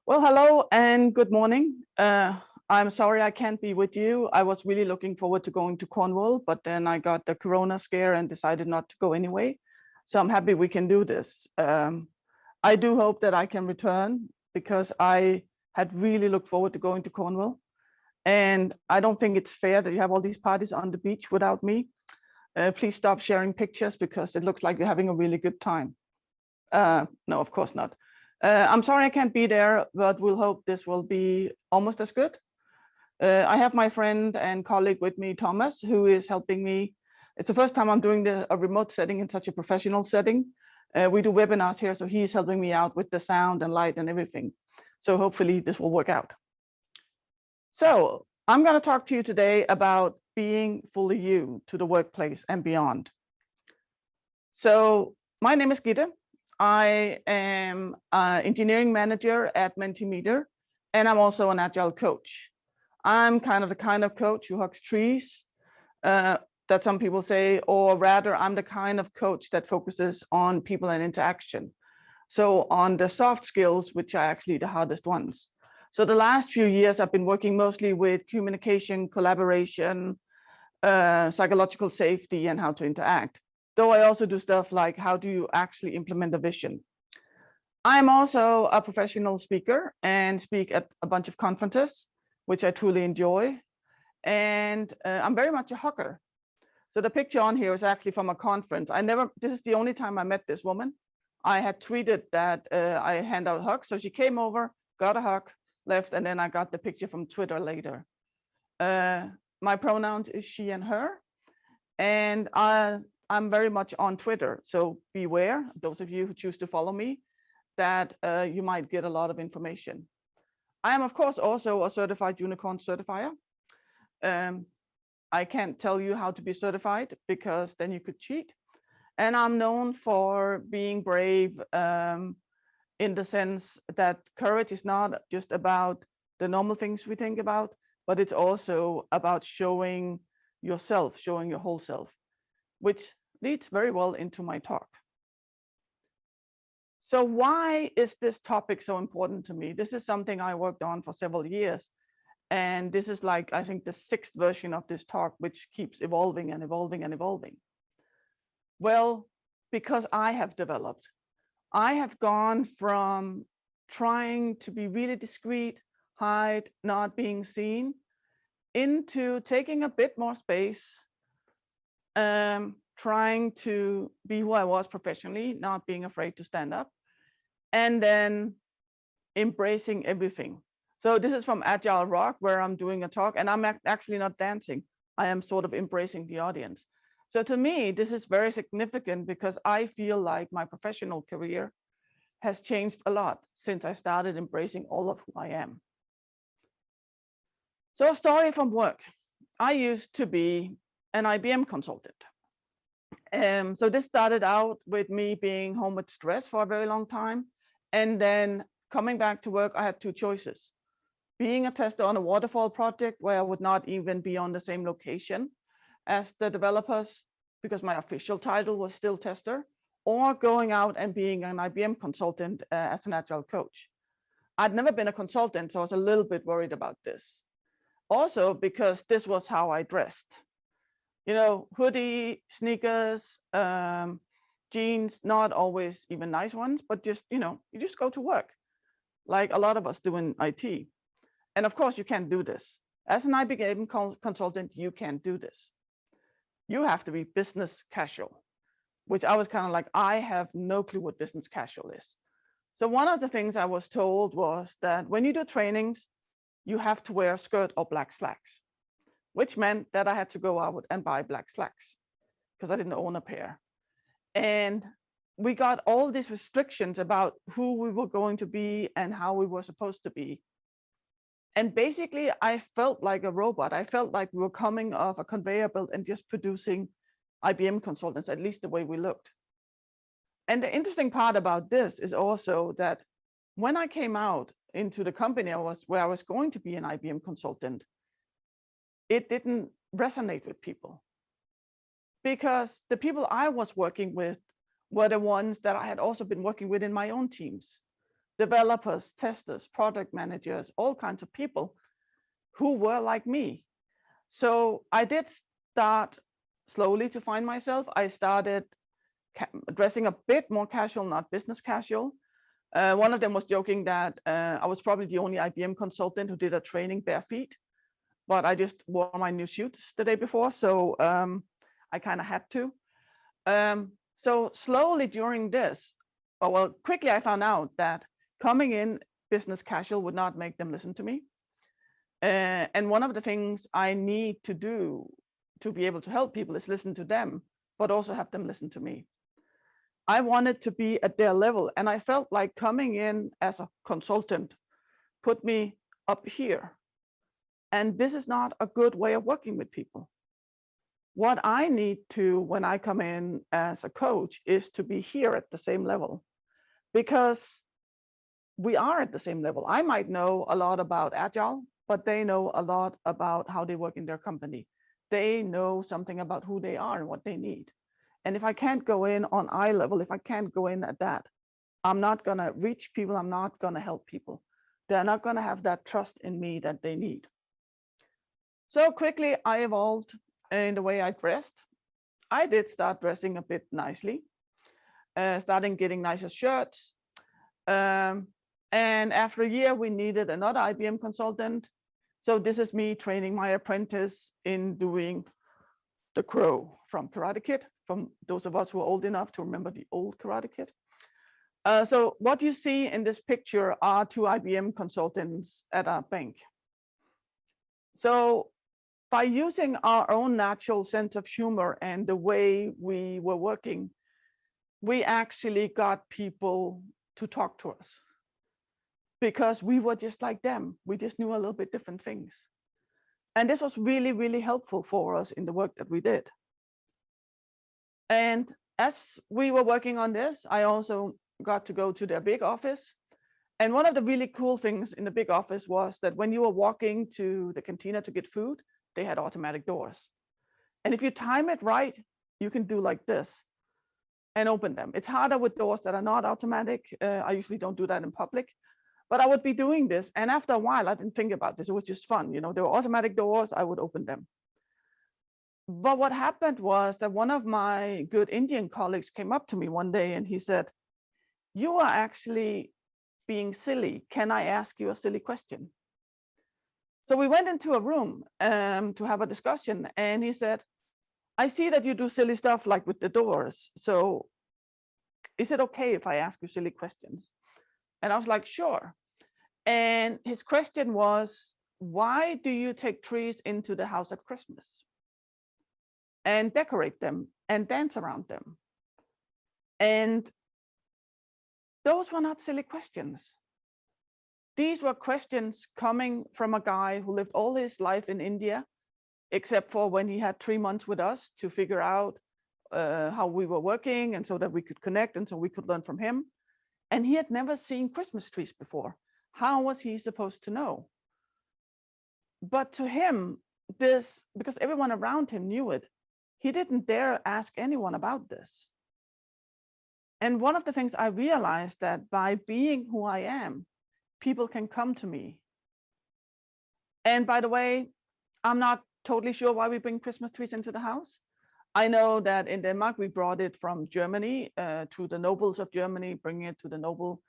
Well, hello and good morning. I'm sorry I can't be with you. I was really looking forward to going to Cornwall, but then I got the corona scare and decided not to go anyway. So I'm happy we can do this. I do hope that I can return because I had really looked forward to going to Cornwall. And I don't think it's fair that you have all these parties on the beach without me. Please stop sharing pictures because it looks like you're having a really good time. No, of course not. I'm sorry I can't be there, but we'll hope this will be almost as good. I have my friend and colleague with me, Thomas, who is helping me. It's the first time I'm doing a remote setting in such a professional setting. We do webinars here, so he's helping me out with the sound and light and everything. So hopefully this will work out. So I'm going to talk to you today about being fully you to the workplace and beyond. So my name is Gitte. I am an engineering manager at Mentimeter, and I'm also an Agile coach. I'm the kind of coach who hugs trees, that some people say, or rather, I'm the kind of coach that focuses on people and interaction. So on the soft skills, which are actually the hardest ones. So the last few years, I've been working mostly with communication, collaboration, psychological safety, and how to interact. Though I also do stuff like how do you actually implement a vision. I'm also a professional speaker and speak at a bunch of conferences, which I truly enjoy. And I'm very much a hugger. So the picture on here is actually from a conference. This is the only time I met this woman. I had tweeted that I hand out hugs. So she came over, got a hug, left, and then I got the picture from Twitter later. My pronouns is she and her. And I'm very much on Twitter, so beware, those of you who choose to follow me, that you might get a lot of information. I am, of course, also a certified unicorn certifier. I can't tell you how to be certified because then you could cheat. And I'm known for being brave in the sense that courage is not just about the normal things we think about, but it's also about showing yourself, showing your whole self, which leads very well into my talk. So why is this topic so important to me? This is something I worked on for several years. And this is like, I think, the 6th version of this talk, which keeps evolving and evolving and evolving. Well, because I have developed. I have gone from trying to be really discreet, hide, not being seen, into taking a bit more space, trying to be who I was professionally, not being afraid to stand up, and then embracing everything. So this is from Agile Rock, where I'm doing a talk, and I'm actually not dancing. I am sort of embracing the audience. So to me, this is very significant because I feel like my professional career has changed a lot since I started embracing all of who I am. So a story from work. I used to be an IBM consultant. So this started out with me being home with stress for a very long time. And then coming back to work, I had 2 choices. Being a tester on a waterfall project where I would not even be on the same location as the developers because my official title was still tester, or going out and being an IBM consultant as an Agile coach. I'd never been a consultant, so I was a little bit worried about this. Also because this was how I dressed. You know, hoodie, sneakers, jeans, not always even nice ones, but just, you just go to work like a lot of us do in IT. And of course, you can't do this. As an IBM consultant, you can't do this. You have to be business casual, which I was kind of like, I have no clue what business casual is. So one of the things I was told was that when you do trainings, you have to wear a skirt or black slacks, which meant that I had to go out and buy black slacks because I didn't own a pair. And we got all these restrictions about who we were going to be and how we were supposed to be. And basically, I felt like a robot. I felt like we were coming off a conveyor belt and just producing IBM consultants, at least the way we looked. And the interesting part about this is also that when I came out into the company where I was going to be an IBM consultant, it didn't resonate with people because the people I was working with were the ones that I had also been working with in my own teams. developers, testers, product managers, all kinds of people who were like me. So I did start slowly to find myself. I started dressing a bit more casual, not business casual. One of them was joking that I was probably the only IBM consultant who did a training bare feet, but I just wore my new suits the day before, so I kind of had to. So slowly during this, well, quickly I found out that coming in business casual would not make them listen to me. And one of the things I need to do to be able to help people is listen to them, but also have them listen to me. I wanted to be at their level, and I felt like coming in as a consultant put me up here. And this is not a good way of working with people. What I need to, when I come in as a coach, is to be here at the same level, because we are at the same level. I might know a lot about Agile, but they know a lot about how they work in their company. They know something about who they are and what they need. And if I can't go in on eye level, if I can't go in at that, I'm not going to reach people. I'm not going to help people. They're not going to have that trust in me that they need. So quickly, I evolved in the way I dressed. I did start dressing a bit nicely, starting getting nicer shirts. And after a year, we needed another IBM consultant. So this is me training my apprentice in doing the crow from Karate Kid, from those of us who are old enough to remember the old Karate Kid. So what you see in this picture are two IBM consultants at our bank. So by using our own natural sense of humor and the way we were working, we actually got people to talk to us, because we were just like them. We just knew a little bit different things. And this was really, really helpful for us in the work that we did. And as we were working on this, I also got to go to their big office. And one of the really cool things in the big office was that when you were walking to the cantina to get food, they had automatic doors. And if you time it right, you can do like this and open them. It's harder with doors that are not automatic. I usually don't do that in public. But I would be doing this, and after a while, I didn't think about this. It was just fun. You know, there were automatic doors, I would open them. But what happened was that one of my good Indian colleagues came up to me one day and he said, "You are actually being silly. Can I ask you a silly question?" So we went into a room to have a discussion, and he said, "I see that you do silly stuff like with the doors. So is it okay if I ask you silly questions?" And I was like, "Sure." And his question was, "Why do you take trees into the house at Christmas and decorate them and dance around them?" And those were not silly questions. These were questions coming from a guy who lived all his life in India, except for when he had 3 months with us to figure out how we were working, and so that we could connect and so we could learn from him. And he had never seen Christmas trees before. How was he supposed to know? But to him, this, because everyone around him knew it, he didn't dare ask anyone about this. And one of the things I realized, that by being who I am, people can come to me. And by the way, I'm not totally sure why we bring Christmas trees into the house. I know that in Denmark, we brought it from Germany to the nobles of Germany, bringing it to the nobles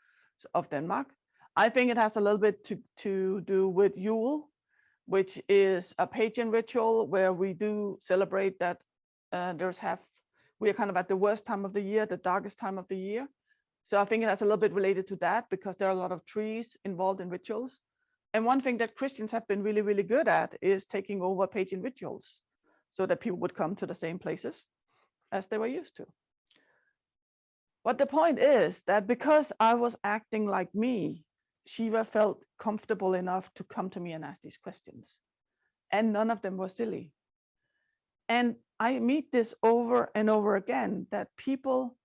of Denmark. I think it has a little bit to do with Yule, which is a pagan ritual where we do celebrate that we are kind of at the worst time of the year, the darkest time of the year. So I think it has a little bit related to that, because there are a lot of trees involved in rituals. And one thing that Christians have been really, really good at is taking over pagan rituals, so that people would come to the same places as they were used to. But the point is that because I was acting like me, Shiva felt comfortable enough to come to me and ask these questions. And none of them were silly. And I meet this over and over again, that people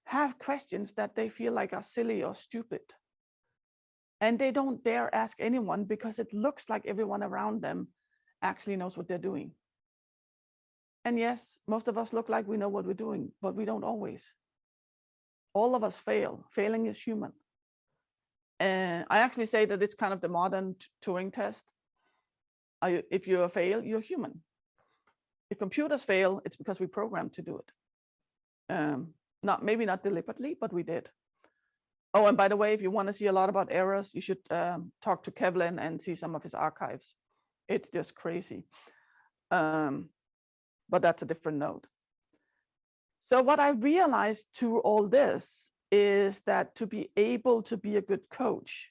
have questions that they feel like are silly or stupid. And they don't dare ask anyone, because it looks like everyone around them actually knows what they're doing. And yes, most of us look like we know what we're doing, but we don't always. All of us fail. Failing is human. I actually say that it's kind of the modern Turing test. If you fail, you're human. If computers fail, it's because we programmed to do it. Maybe not deliberately, but we did. Oh, and by the way, if you want to see a lot about errors, you should talk to Kevlin and see some of his archives. It's just crazy. But that's a different note. So what I realized through all this is that to be able to be a good coach,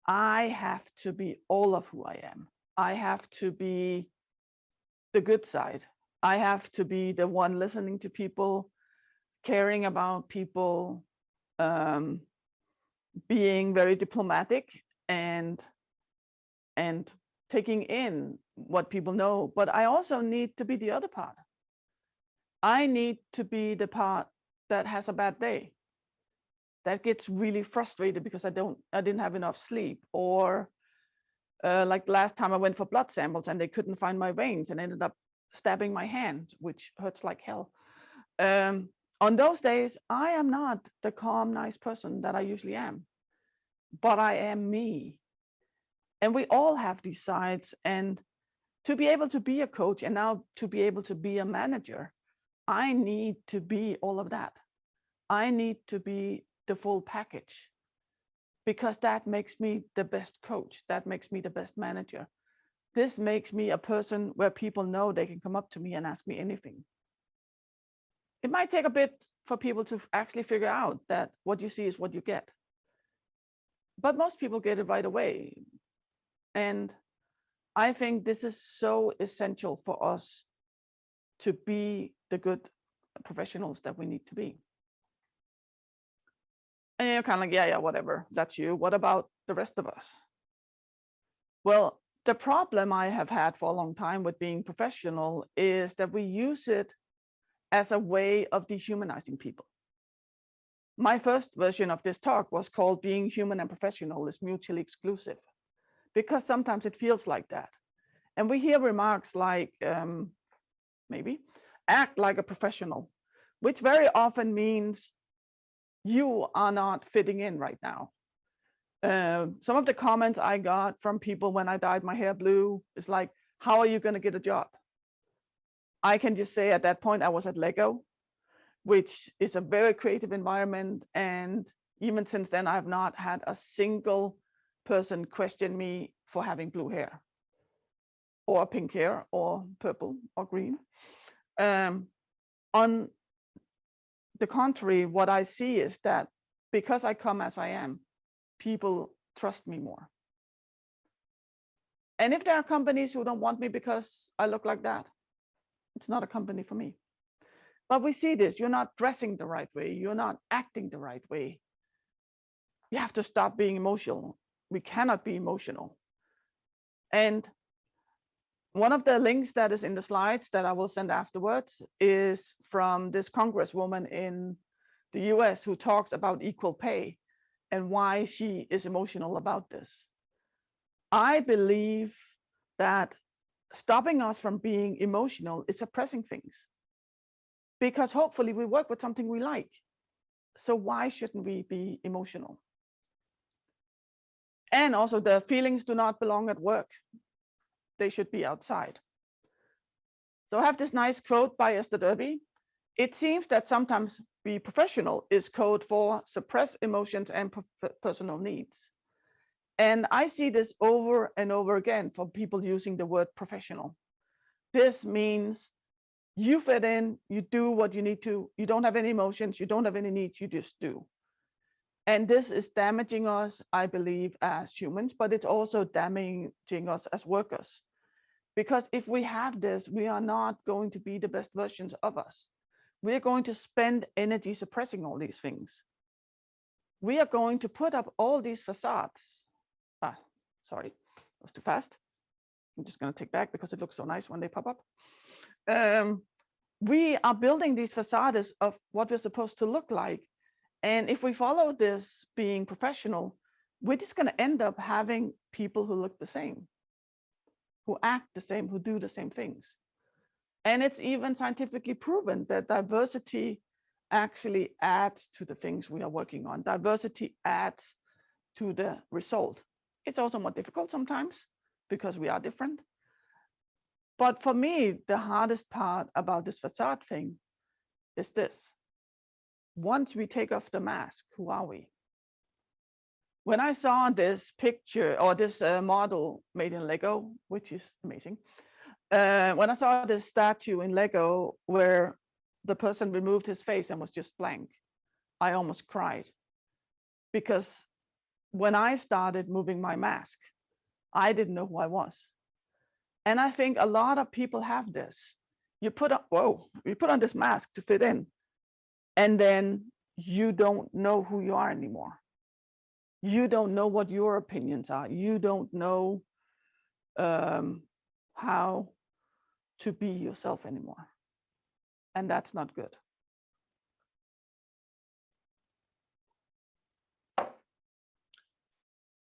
I have to be all of who I am. I have to be the good side. I have to be the one listening to people, caring about people, being very diplomatic and taking in what people know. But I also need to be the other part. I need to be the part that has a bad day, that gets really frustrated because I didn't have enough sleep, or like last time I went for blood samples and they couldn't find my veins and ended up stabbing my hand, which hurts like hell. On those days, I am not the calm, nice person that I usually am, but I am me. And we all have these sides. And to be able to be a coach and now to be able to be a manager, I need to be all of that. I need to be the full package, because that makes me the best coach. That makes me the best manager. This makes me a person where people know they can come up to me and ask me anything. It might take a bit for people to actually figure out that what you see is what you get. But most people get it right away. And I think this is so essential for us to be the good professionals that we need to be. And you're kind of like, yeah, whatever, that's you. What about the rest of us? Well, the problem I have had for a long time with being professional is that we use it as a way of dehumanizing people. My first version of this talk was called Being Human and Professional is Mutually Exclusive, because sometimes it feels like that. And we hear remarks like, maybe, act like a professional, which very often means you are not fitting in right now. Some of the comments I got from people when I dyed my hair blue is like, how are you going to get a job? I can just say at that point I was at Lego, which is a very creative environment. And even since then, I've not had a single person question me for having blue hair or pink hair or purple or green. On the contrary, what I see is that because I come as I am, people trust me more. And if there are companies who don't want me because I look like that, it's not a company for me. But we see this, you're not dressing the right way, you're not acting the right way. You have to stop being emotional. We cannot be emotional. And one of the links that is in the slides that I will send afterwards is from this congresswoman in the US who talks about equal pay and why she is emotional about this. I believe that stopping us from being emotional is suppressing things, because hopefully we work with something we like. So why shouldn't we be emotional? And also, the feelings do not belong at work. They should be outside. So I have this nice quote by Esther Derby. It seems that sometimes be professional is code for suppress emotions and personal needs. And I see this over and over again for people using the word professional. This means you fit in, you do what you need to, you don't have any emotions, you don't have any needs, you just do. And this is damaging us, I believe, as humans, but it's also damaging us as workers. Because if we have this, we are not going to be the best versions of us. We are going to spend energy suppressing all these things. We are going to put up all these facades. Sorry, that was too fast. I'm just going to take back because it looks so nice when they pop up. We are building these facades of what we're supposed to look like. And if we follow this being professional, we're just going to end up having people who look the same, who act the same, who do the same things. And it's even scientifically proven that diversity actually adds to the things we are working on. Diversity adds to the result. It's also more difficult sometimes because we are different. But for me, the hardest part about this facade thing is this. Once we take off the mask, who are we? When I saw this picture or this model made in Lego, which is amazing, when I saw this statue in Lego where the person removed his face and was just blank, I almost cried. Because when I started moving my mask, I didn't know who I was. And I think a lot of people have this. You put on this mask to fit in, and then you don't know who you are anymore. You don't know what your opinions are. You don't know how to be yourself anymore. And that's not good.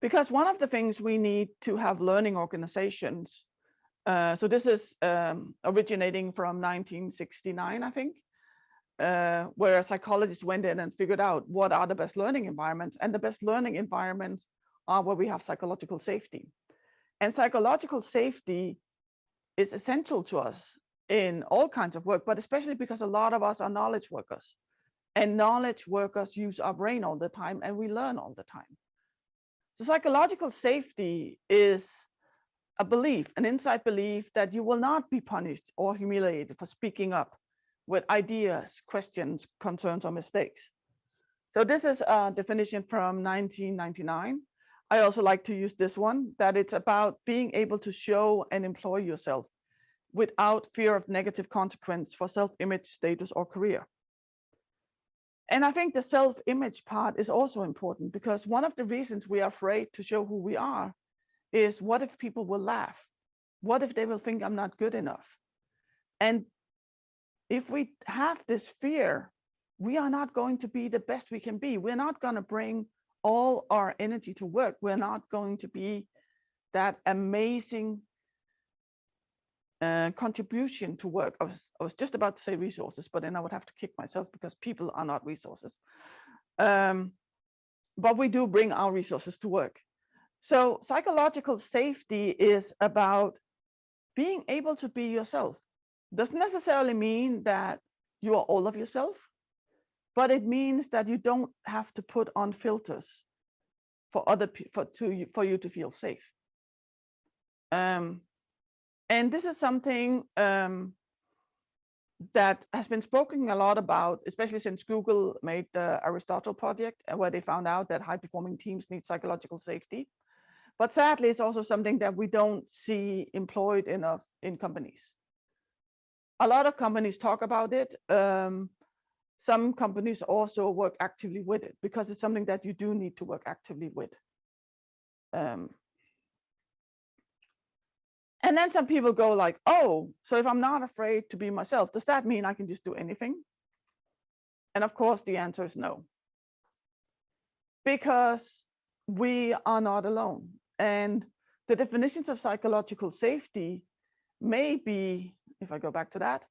Because one of the things we need to have learning organizations, so this is originating from 1969, I think, where psychologists went in and figured out what are the best learning environments. And the best learning environments are where we have psychological safety. And psychological safety is essential to us in all kinds of work, but especially because a lot of us are knowledge workers. And knowledge workers use our brain all the time, and we learn all the time. So psychological safety is a belief, an inside belief that you will not be punished or humiliated for speaking up with ideas, questions, concerns, or mistakes. So this is a definition from 1999. I also like to use this one, that it's about being able to show and employ yourself without fear of negative consequence for self-image, status, or career. And I think the self-image part is also important, because one of the reasons we are afraid to show who we are is, what if people will laugh? What if they will think I'm not good enough? And if we have this fear, we are not going to be the best we can be. We're not going to bring all our energy to work. We're not going to be that amazing contribution to work. I was just about to say resources, but then I would have to kick myself, because people are not resources. But we do bring our resources to work. So psychological safety is about being able to be yourself. Doesn't necessarily mean that you are all of yourself, but it means that you don't have to put on filters for you to feel safe. And this is something that has been spoken a lot about, especially since Google made the Aristotle project, where they found out that high-performing teams need psychological safety. But sadly, it's also something that we don't see employed enough in companies. A lot of companies talk about it. Some companies also work actively with it, because it's something that you do need to work actively with. And then some people go like, oh, so if I'm not afraid to be myself, does that mean I can just do anything? And of course, the answer is no. Because we are not alone. And the definitions of psychological safety may be, if I go back to that,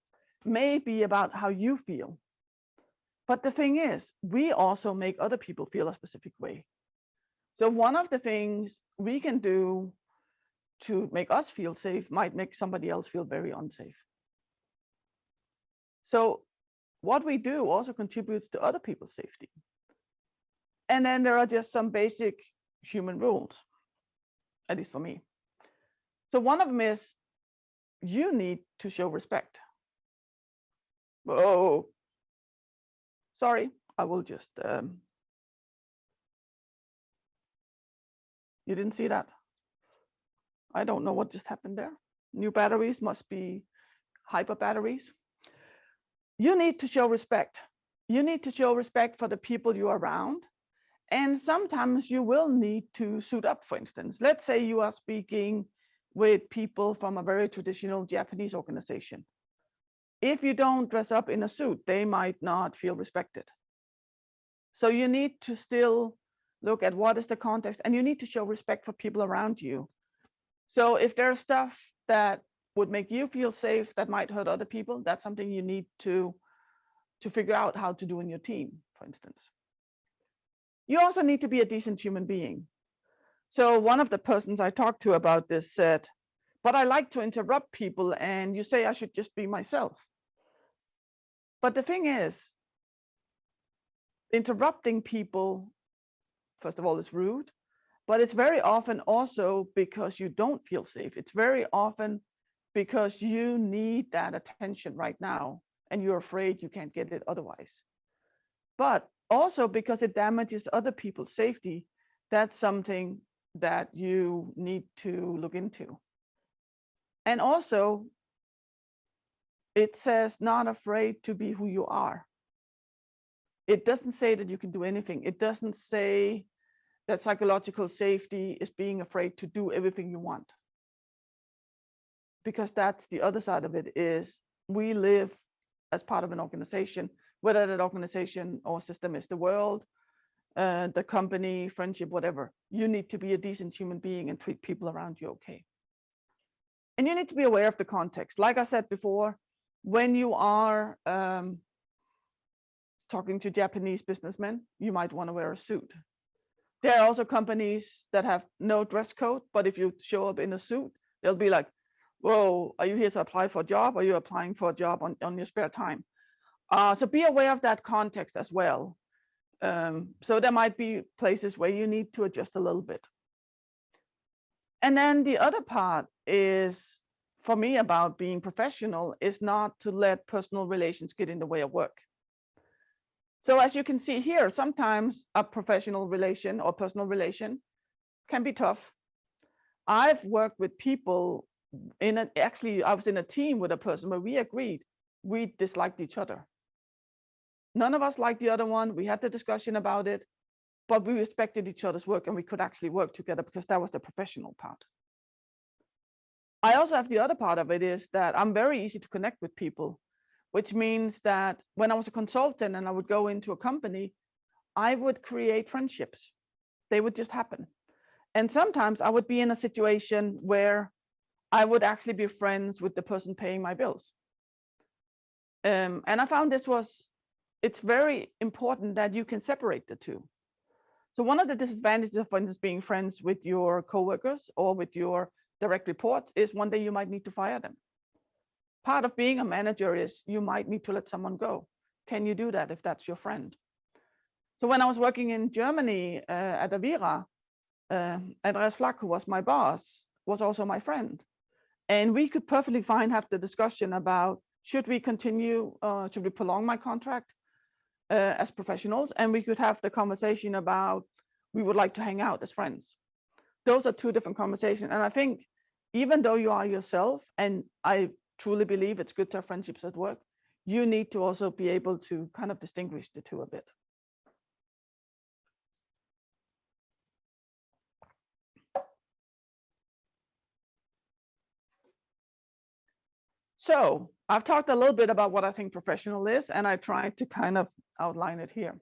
may be about how you feel. But the thing is, we also make other people feel a specific way. So one of the things we can do to make us feel safe might make somebody else feel very unsafe. So what we do also contributes to other people's safety. And then there are just some basic human rules, at least for me. So one of them is, you need to show respect. Oh, sorry, I will just, you didn't see that? I don't know what just happened there. New batteries must be hyper batteries. You need to show respect. You need to show respect for the people you are around. And sometimes you will need to suit up, for instance. Let's say you are speaking with people from a very traditional Japanese organization. If you don't dress up in a suit, they might not feel respected. So you need to still look at what is the context, and you need to show respect for people around you. So if there's stuff that would make you feel safe that might hurt other people, that's something you need to figure out how to do in your team, for instance. You also need to be a decent human being. So one of the persons I talked to about this said, but I like to interrupt people and you say I should just be myself. But the thing is, interrupting people, first of all, is rude, but it's very often also because you don't feel safe. It's very often because you need that attention right now and you're afraid you can't get it otherwise. But also because it damages other people's safety, that's something that you need to look into. And also, it says not afraid to be who you are. It doesn't say that you can do anything. It doesn't say that psychological safety is being afraid to do everything you want. Because that's the other side of it, is we live as part of an organization, whether that organization or system is the world, the company, friendship, whatever. You need to be a decent human being and treat people around you okay. And you need to be aware of the context. Like I said before, when you are talking to Japanese businessmen, you might want to wear a suit. There are also companies that have no dress code, but if you show up in a suit, they'll be like, whoa, are you here to apply for a job? Or are you applying for a job on your spare time? So be aware of that context as well. So there might be places where you need to adjust a little bit. And then the other part is, for me, about being professional is not to let personal relations get in the way of work. So as you can see here, sometimes a professional relation or personal relation can be tough. I've worked with people actually, I was in a team with a person where we agreed we disliked each other. None of us liked the other one. We had the discussion about it, but we respected each other's work and we could actually work together because that was the professional part. I also have the other part of it is that I'm very easy to connect with people, which means that when I was a consultant and I would go into a company, I would create friendships. They would just happen. And sometimes I would be in a situation where I would actually be friends with the person paying my bills. And I found it's very important that you can separate the two. So one of the disadvantages of, for instance, being friends with your coworkers or with your direct reports is one day you might need to fire them. Part of being a manager is you might need to let someone go. Can you do that if that's your friend? So when I was working in Germany at Avira, Andreas Flack, who was my boss, was also my friend. And we could perfectly fine have the discussion about, should we continue, should we prolong my contract as professionals? And we could have the conversation about, we would like to hang out as friends. Those are two different conversations. And I think even though you are yourself, and I truly believe it's good to have friendships at work, you need to also be able to kind of distinguish the two a bit. So I've talked a little bit about what I think professional is, and I tried to kind of outline it here.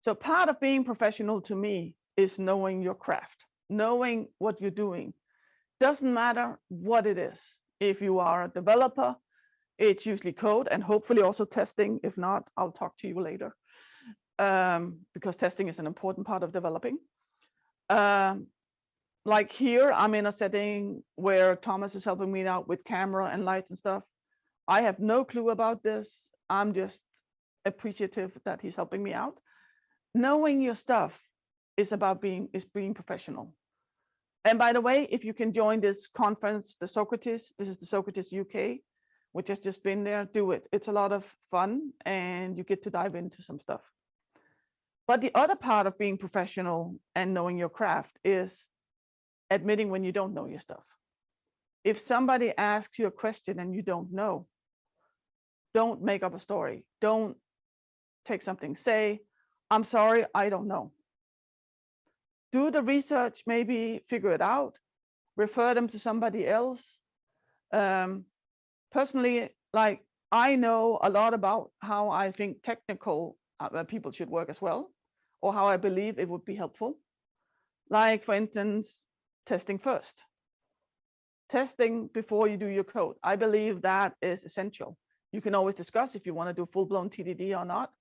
So part of being professional to me is knowing your craft, knowing what you're doing. Doesn't matter what it is. If you are a developer, it's usually code and hopefully also testing. If not, I'll talk to you later, because testing is an important part of developing. Like here, I'm in a setting where Thomas is helping me out with camera and lights and stuff. I have no clue about this. I'm just appreciative that he's helping me out. Knowing your stuff is about being professional. And by the way, if you can join this conference, the Socrates, this is the Socrates UK, which has just been there, do it. It's a lot of fun and you get to dive into some stuff. But the other part of being professional and knowing your craft is admitting when you don't know your stuff. If somebody asks you a question and you don't know, don't make up a story. Don't take something. Say, I'm sorry, I don't know. Do the research, maybe figure it out, refer them to somebody else. Personally, like I know a lot about how I think technical people should work as well, or how I believe it would be helpful. Like for instance, testing first. Testing before you do your code. I believe that is essential. You can always discuss if you want to do full-blown TDD or not,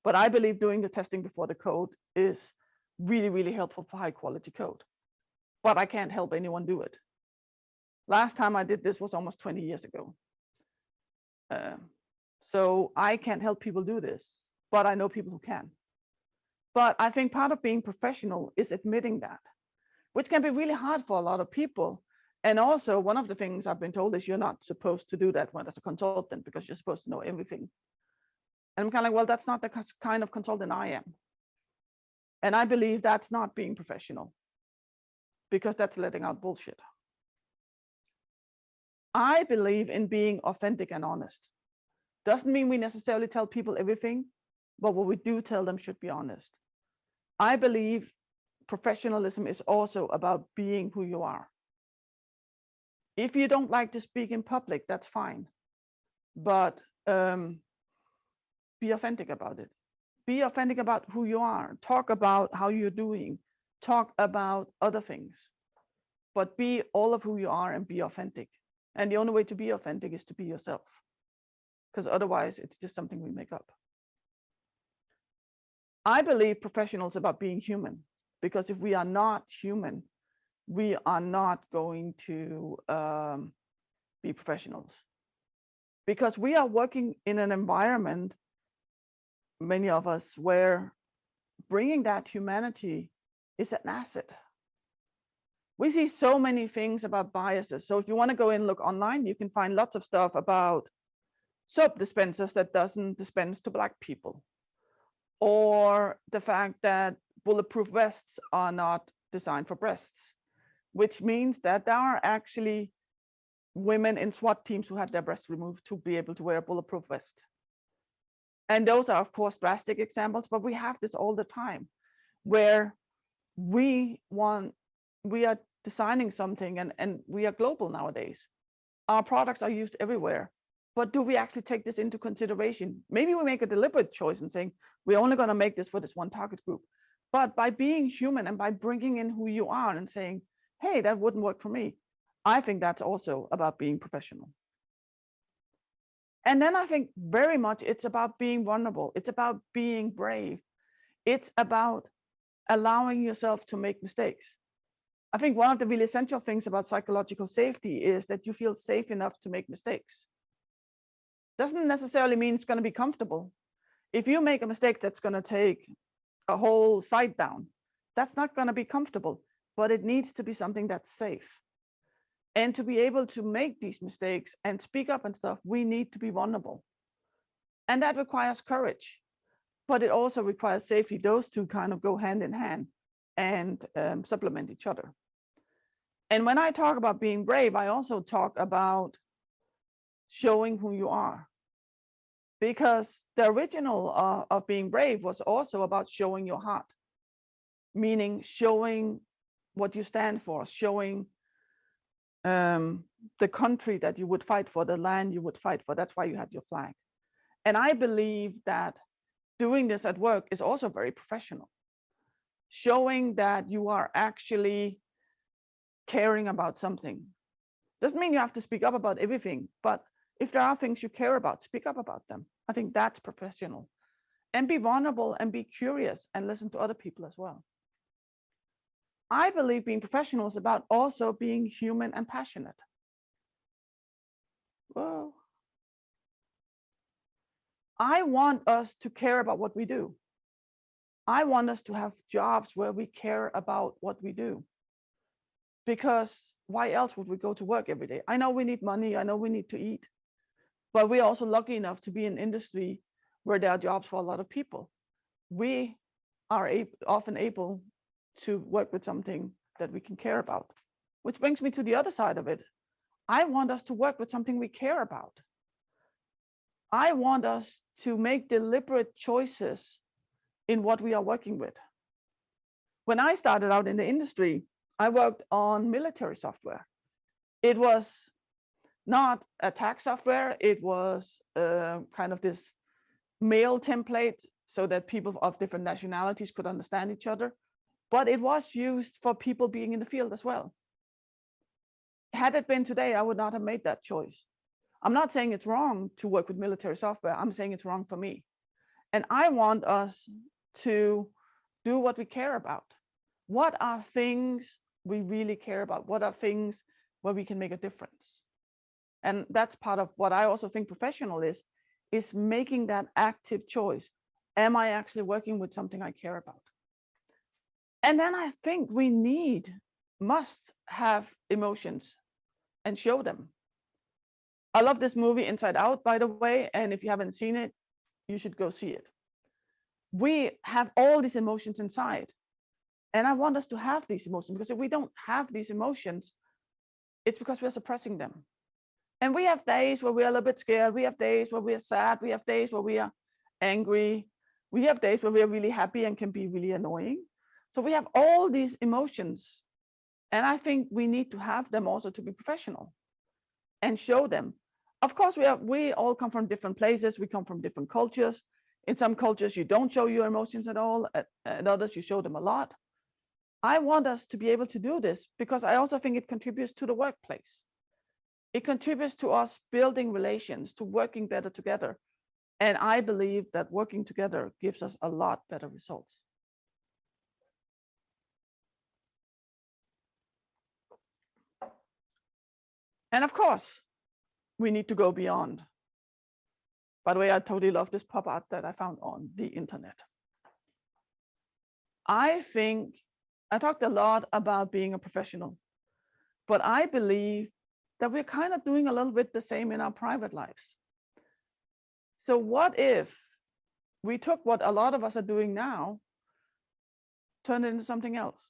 but I believe doing the testing before the code is really, really helpful for high quality code, but I can't help anyone do it. Last time I did this was almost 20 years ago. So I can't help people do this, but I know people who can. But I think part of being professional is admitting that, which can be really hard for a lot of people. And also one of the things I've been told is you're not supposed to do that when as a consultant, because you're supposed to know everything. And I'm kind of like, well, that's not the kind of consultant I am. And I believe that's not being professional, because that's letting out bullshit. I believe in being authentic and honest. Doesn't mean we necessarily tell people everything, but what we do tell them should be honest. I believe professionalism is also about being who you are. If you don't like to speak in public, that's fine, but be authentic about it. Be authentic about who you are. Talk about how you're doing. Talk about other things, but be all of who you are and be authentic. And the only way to be authentic is to be yourself, because otherwise it's just something we make up. I believe professional is about being human, because if we are not human, we are not going to be professionals, because we are working in an environment, many of us, where bringing that humanity is an asset. We see so many things about biases. So if you want to go and look online, you can find lots of stuff about soap dispensers that doesn't dispense to Black people, or the fact that bulletproof vests are not designed for breasts, which means that there are actually women in SWAT teams who had their breasts removed to be able to wear a bulletproof vest. And those are, of course, drastic examples, but we have this all the time, where we are designing something, and we are global nowadays. Our products are used everywhere, but do we actually take this into consideration? Maybe we make a deliberate choice and saying, we're only going to make this for this one target group. But by being human and by bringing in who you are and saying, hey, that wouldn't work for me, I think that's also about being professional. And then I think very much it's about being vulnerable. It's about being brave. It's about allowing yourself to make mistakes. I think one of the really essential things about psychological safety is that you feel safe enough to make mistakes. Doesn't necessarily mean it's going to be comfortable. If you make a mistake that's going to take a whole site down, that's not going to be comfortable, but it needs to be something that's safe. And to be able to make these mistakes and speak up and stuff, we need to be vulnerable. And that requires courage, but it also requires safety. Those two kind of go hand in hand and supplement each other. And when I talk about being brave, I also talk about showing who you are. Because the original of being brave was also about showing your heart, meaning showing what you stand for, showing the country that you would fight for, the land you would fight for. That's why you had your flag. And I believe that doing this at work is also very professional, showing that you are actually caring about something. Doesn't mean you have to speak up about everything, but if there are things you care about, speak up about them. I think that's professional. And be vulnerable and be curious and listen to other people as well. I believe being professional is about also being human and passionate. Whoa. I want us to care about what we do. I want us to have jobs where we care about what we do. Because why else would we go to work every day? I know we need money. I know we need to eat. But we're also lucky enough to be in an industry where there are jobs for a lot of people. We are often able to work with something that we can care about, which brings me to the other side of it. I want us to work with something we care about. I want us to make deliberate choices in what we are working with. When I started out in the industry, I worked on military software. It was not attack software. It was kind of this mail template so that people of different nationalities could understand each other. But it was used for people being in the field as well. Had it been today, I would not have made that choice. I'm not saying it's wrong to work with military software. I'm saying it's wrong for me. And I want us to do what we care about. What are things we really care about? What are things where we can make a difference? And that's part of what I also think professional is making that active choice. Am I actually working with something I care about? And then I think we must have emotions and show them. I love this movie Inside Out, by the way, and if you haven't seen it, you should go see it. We have all these emotions inside, and I want us to have these emotions, because if we don't have these emotions, it's because we're suppressing them. And we have days where we're a little bit scared. We have days where we are sad. We have days where we are angry. We have days where we are really happy and can be really annoying. So we have all these emotions. And I think we need to have them also to be professional and show them. Of course, we all come from different places. We come from different cultures. In some cultures, you don't show your emotions at all. At others, you show them a lot. I want us to be able to do this because I also think it contributes to the workplace. It contributes to us building relations, to working better together. And I believe that working together gives us a lot better results. And of course, we need to go beyond. By the way, I totally love this pop art that I found on the internet. I think I talked a lot about being a professional, but I believe that we're kind of doing a little bit the same in our private lives. So what if we took what a lot of us are doing now, turned it into something else?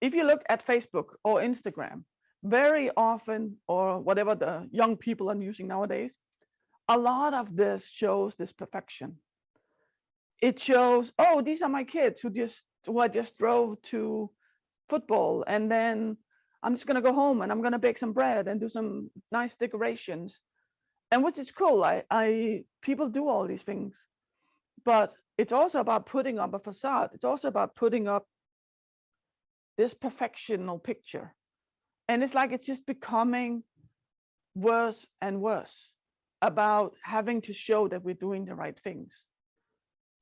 If you look at Facebook or Instagram, very often, or whatever the young people are using nowadays, a lot of this shows this perfection. It shows, oh, these are my kids who I just drove to football, and then I'm just going to go home and I'm going to bake some bread and do some nice decorations. And which is cool. People do all these things, but it's also about putting up a facade. It's also about putting up this perfectional picture. And it's like it's just becoming worse and worse about having to show that we're doing the right things.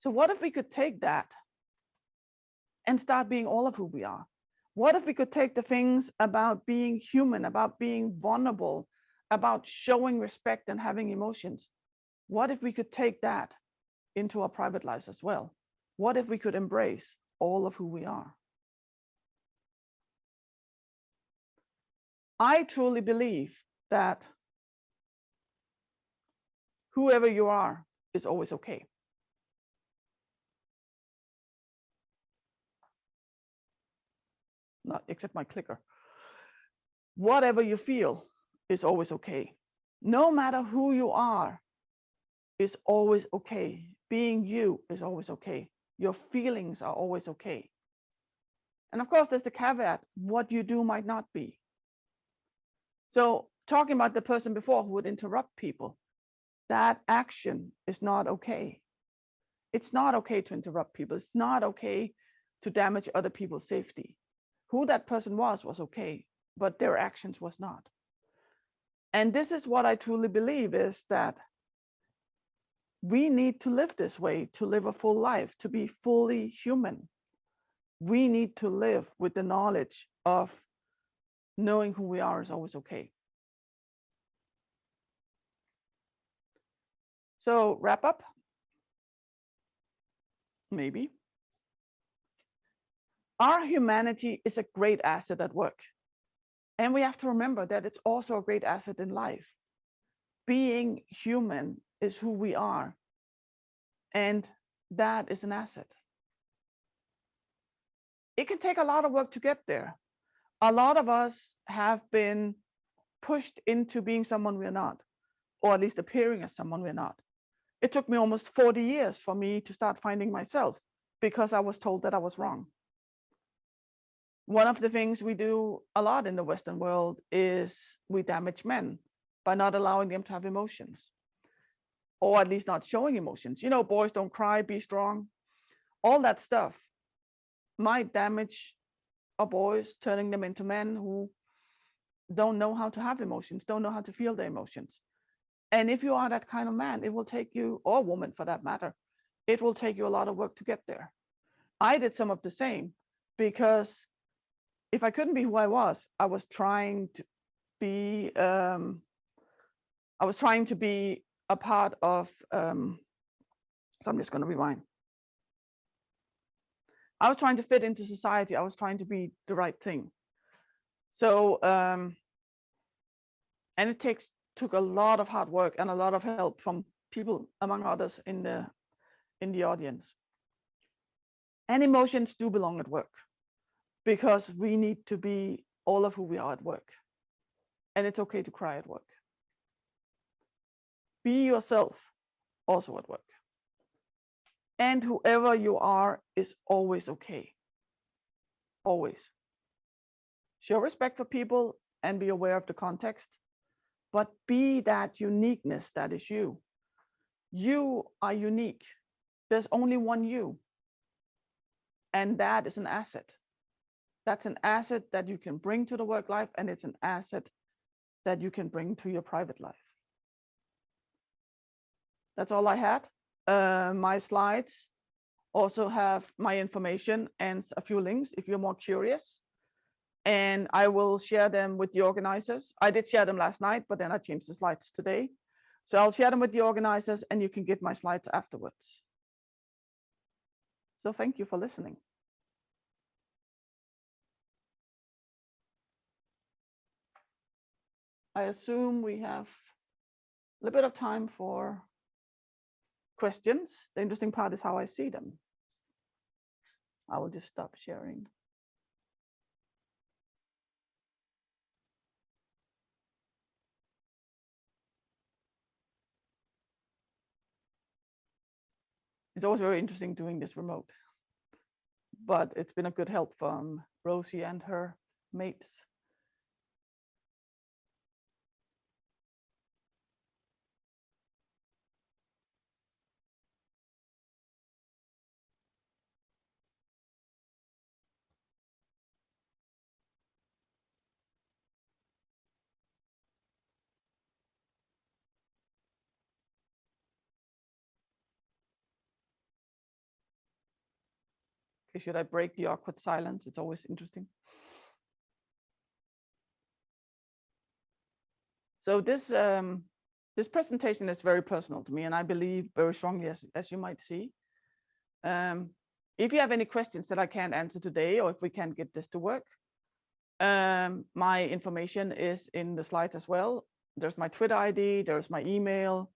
So what if we could take that and start being all of who we are? What if we could take the things about being human, about being vulnerable, about showing respect and having emotions? What if we could take that into our private lives as well? What if we could embrace all of who we are? I truly believe that whoever you are is always okay. Not except my clicker. Whatever you feel is always okay. No matter who you are is always okay. Being you is always okay. Your feelings are always okay. And of course, there's the caveat, what you do might not be. So talking about the person before who would interrupt people, that action is not okay. It's not okay to interrupt people. It's not okay to damage other people's safety. Who that person was okay, but their actions was not. And this is what I truly believe, is that we need to live this way, to live a full life, to be fully human. We need to live with the knowledge of knowing who we are is always okay. So wrap up, maybe. Our humanity is a great asset at work. And we have to remember that it's also a great asset in life. Being human is who we are. And that is an asset. It can take a lot of work to get there. A lot of us have been pushed into being someone we're not, or at least appearing as someone we're not. It took me almost 40 years for me to start finding myself because I was told that I was wrong. One of the things we do a lot in the Western world is we damage men by not allowing them to have emotions, or at least not showing emotions. You know, boys don't cry, be strong. All that stuff might damage our boys, turning them into men who don't know how to have emotions, don't know how to feel their emotions. And if you are that kind of man, it will take you, or woman for that matter, it will take you a lot of work to get there. I did some of the same, because if I couldn't be who I was trying to be a part of so I'm just going to rewind. I was trying to fit into society. I was trying to be the right thing. So and it took a lot of hard work and a lot of help from people, among others, in the audience. And emotions do belong at work, because we need to be all of who we are at work. And it's okay to cry at work. Be yourself also at work. And whoever you are is always okay. Always. Show respect for people and be aware of the context, but be that uniqueness that is you. You are unique. There's only one you. And that is an asset. That's an asset that you can bring to the work life, and it's an asset that you can bring to your private life. That's all I had. My slides also have my information and a few links if you're more curious. And I will share them with the organizers. I did share them last night, but then I changed the slides today. So I'll share them with the organizers, and you can get my slides afterwards. So thank you for listening. I assume we have a little bit of time for questions. The interesting part is how I see them. I will just stop sharing. It's always very interesting doing this remote, but it's been a good help from Rosie and her mates. Okay, should I break the awkward silence? It's always interesting. So this presentation is very personal to me, and I believe very strongly, as you might see. If you have any questions that I can't answer today, or if we can't get this to work, my information is in the slides as well. There's my Twitter ID, there's my email.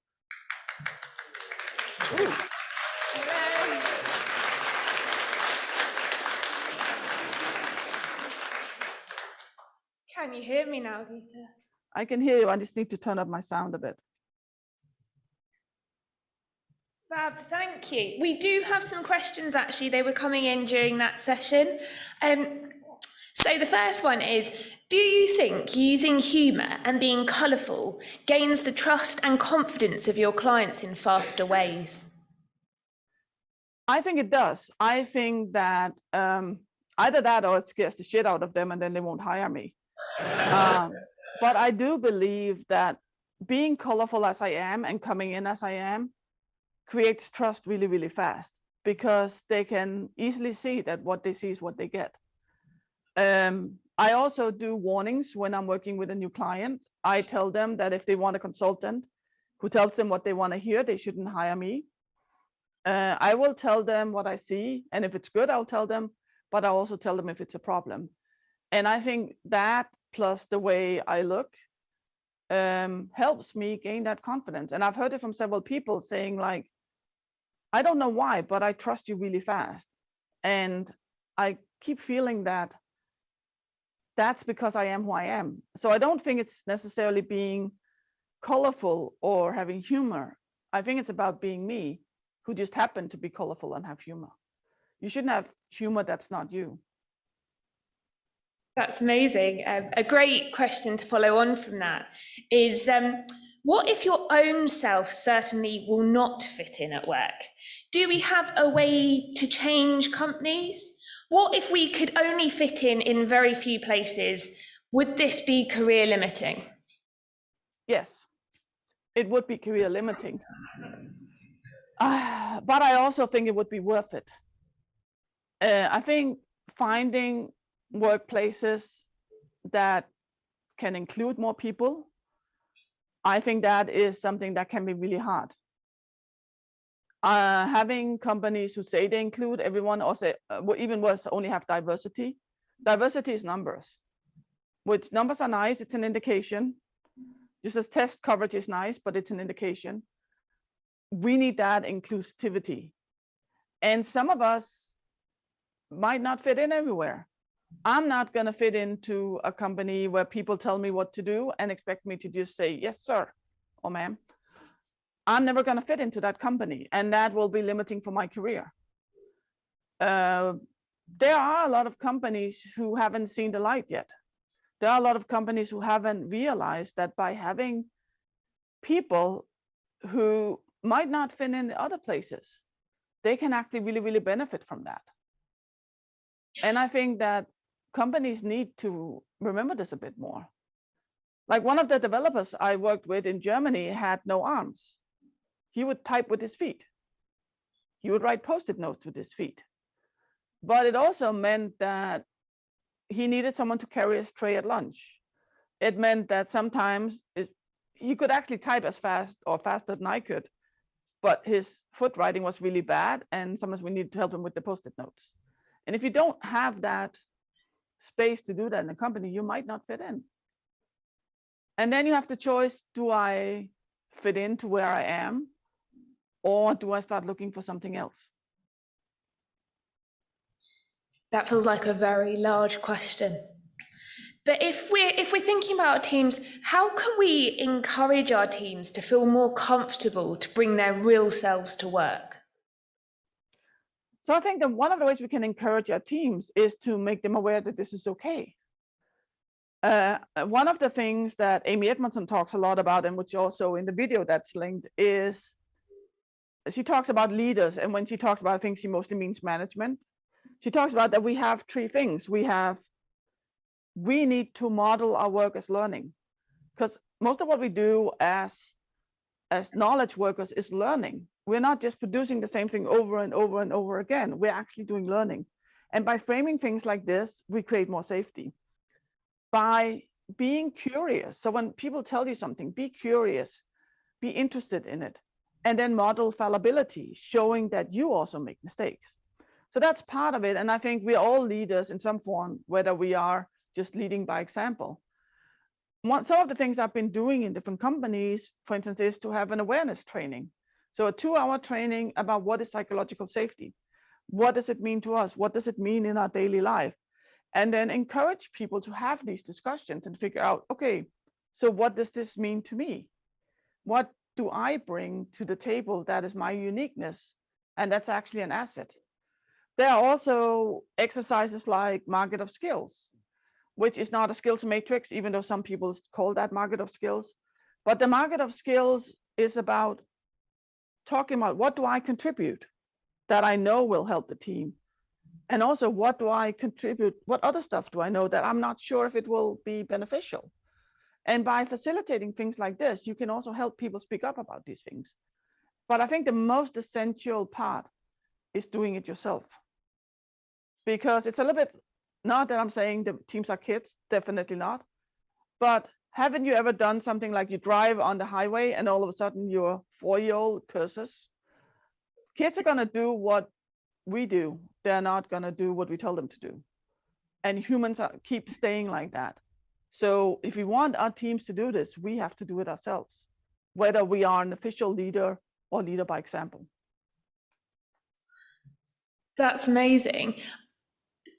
Ooh. Can you hear me now, Gitte? I can hear you. I just need to turn up my sound a bit. Fab, thank you. We do have some questions, actually. They were coming in during that session. So the first one is, do you think using humour and being colourful gains the trust and confidence of your clients in faster ways? I think it does. I think that either that or it scares the shit out of them, and then they won't hire me. But I do believe that being colorful as I am and coming in as I am creates trust really, really fast, because they can easily see that what they see is what they get. I also do warnings when I'm working with a new client. I tell them that if they want a consultant who tells them what they want to hear, they shouldn't hire me. I will tell them what I see, and if it's good, I'll tell them, but I'll also tell them if it's a problem. And I think that, plus the way I look, helps me gain that confidence. And I've heard it from several people saying, like, I don't know why, but I trust you really fast. And I keep feeling that that's because I am who I am. So I don't think it's necessarily being colorful or having humor. I think it's about being me, who just happen to be colorful and have humor. You shouldn't have humor that's not you. That's amazing. A great question to follow on from that is, what if your own self certainly will not fit in at work? Do we have a way to change companies? What if we could only fit in very few places? Would this be career limiting? Yes, it would be career limiting. But I also think it would be worth it. I think finding workplaces that can include more people, I think that is something that can be really hard. Having companies who say they include everyone, or say, even worse, only have diversity. Diversity is numbers, which numbers are nice, it's an indication. Just as test coverage is nice, but it's an indication. We need that inclusivity. And some of us might not fit in everywhere. I'm not going to fit into a company where people tell me what to do and expect me to just say, yes, sir, or ma'am. I'm never going to fit into that company, and that will be limiting for my career. There are a lot of companies who haven't seen the light yet. There are a lot of companies who haven't realized that by having people who might not fit in other places, they can actually really, really benefit from that. And I think that companies need to remember this a bit more. Like one of the developers I worked with in Germany had no arms. He would type with his feet. He would write Post-it notes with his feet. But it also meant that he needed someone to carry his tray at lunch. It meant that sometimes he could actually type as fast or faster than I could, but his foot writing was really bad, and sometimes we needed to help him with the Post-it notes. And if you don't have that space to do that in a company, you might not fit in. And then you have the choice, do I fit into where I am, or do I start looking for something else? That feels like a very large question. But if we're thinking about our teams, how can we encourage our teams to feel more comfortable to bring their real selves to work? So I think that one of the ways we can encourage our teams is to make them aware that this is okay. One of the things that Amy Edmondson talks a lot about, and which also in the video that's linked, is she talks about leaders. And when she talks about, I think she mostly means management. She talks about that we have three things. We need to model our work as learning, because most of what we do as knowledge workers is learning. We're not just producing the same thing over and over and over again. We're actually doing learning. And by framing things like this, we create more safety. By being curious. So when people tell you something, be curious, be interested in it, and then model fallibility, showing that you also make mistakes. So that's part of it. And I think we're all leaders in some form, whether we are just leading by example. Some of the things I've been doing in different companies, for instance, is to have an awareness training. So a 2-hour training about what is psychological safety. What does it mean to us? What does it mean in our daily life? And then encourage people to have these discussions and figure out, okay, so what does this mean to me? What do I bring to the table that is my uniqueness? And that's actually an asset. There are also exercises like market of skills, which is not a skills matrix, even though some people call that market of skills. But the market of skills is about talking about, what do I contribute that I know will help the team? And also, what do I contribute? What other stuff do I know that I'm not sure if it will be beneficial? And by facilitating things like this, you can also help people speak up about these things. But I think the most essential part is doing it yourself. Because it's a little bit, not that I'm saying the teams are kids, definitely not. But haven't you ever done something like you drive on the highway and all of a sudden your 4-year-old curses? Kids are going to do what we do. They're not going to do what we tell them to do. And humans keep staying like that. So if we want our teams to do this, we have to do it ourselves, whether we are an official leader or leader by example. That's amazing.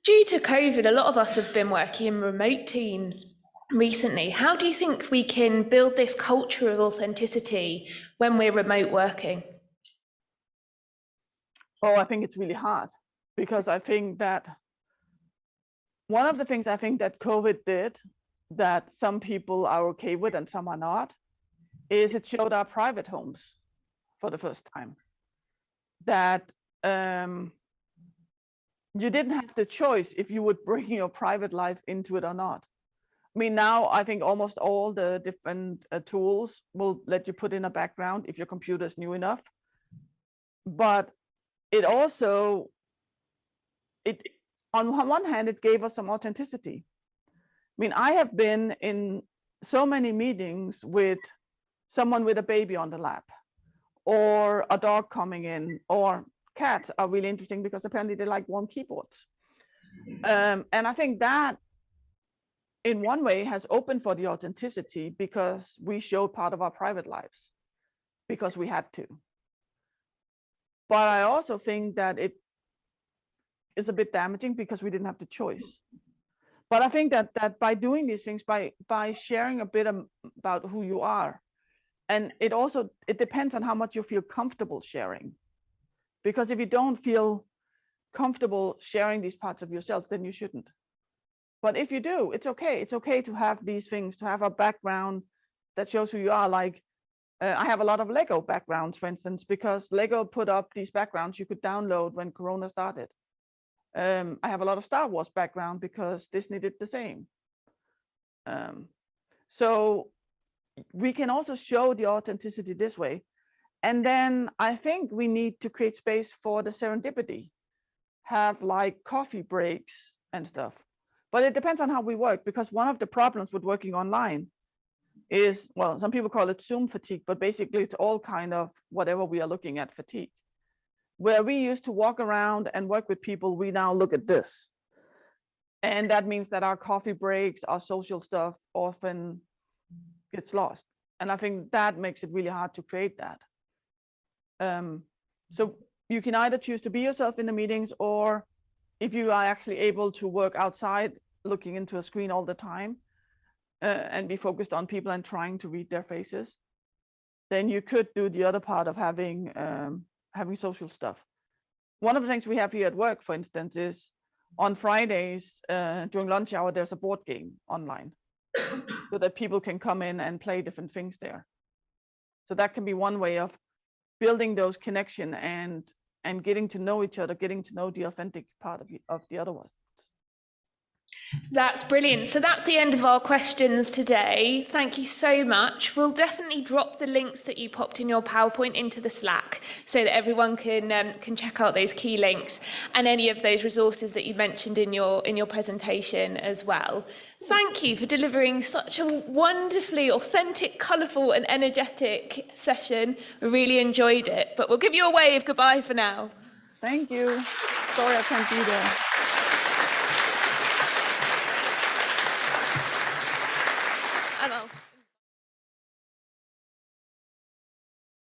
Due to COVID, a lot of us have been working in remote teams recently. How do you think we can build this culture of authenticity when we're remote working? Oh, I think it's really hard, because I think that one of the things I think that COVID did that some people are okay with and some are not, is it showed our private homes for the first time. That you didn't have the choice if you would bring your private life into it or not. I mean, now I think almost all the different tools will let you put in a background if your computer is new enough. But it also on one hand, it gave us some authenticity. I mean, I have been in so many meetings with someone with a baby on the lap, or a dog coming in, or cats are really interesting because apparently they like warm keyboards. And I think that in one way has opened for the authenticity because we showed part of our private lives because we had to. But I also think that it is a bit damaging because we didn't have the choice. But I think that by doing these things, by sharing a bit about who you are, and it depends on how much you feel comfortable sharing. Because if you don't feel comfortable sharing these parts of yourself, then you shouldn't. But if you do, it's okay. It's okay to have these things, to have a background that shows who you are. Like I have a lot of Lego backgrounds, for instance, because Lego put up these backgrounds you could download when Corona started. I have a lot of Star Wars background because Disney did the same. So we can also show the authenticity this way. And then I think we need to create space for the serendipity, have like coffee breaks and stuff. But it depends on how we work, because one of the problems with working online is, well, some people call it Zoom fatigue, but basically it's all kind of whatever we are looking at fatigue. Where we used to walk around and work with people, we now look at this. And that means that our coffee breaks, our social stuff often gets lost. And I think that makes it really hard to create that. So you can either choose to be yourself in the meetings, or if you are actually able to work outside, looking into a screen all the time, and be focused on people and trying to read their faces, then you could do the other part of having social stuff. One of the things we have here at work, for instance, is on Fridays during lunch hour, there's a board game online so that people can come in and play different things there. So that can be one way of building those connections and getting to know each other, getting to know the authentic part of the other ones. That's brilliant. So that's the end of our questions today. Thank you so much. We'll definitely drop the links that you popped in your PowerPoint into the Slack so that everyone can check out those key links and any of those resources that you mentioned in your presentation as well. Thank you for delivering such a wonderfully authentic, colourful and energetic session. We really enjoyed it, but we'll give you a wave goodbye for now. Thank you. Sorry I can't be there.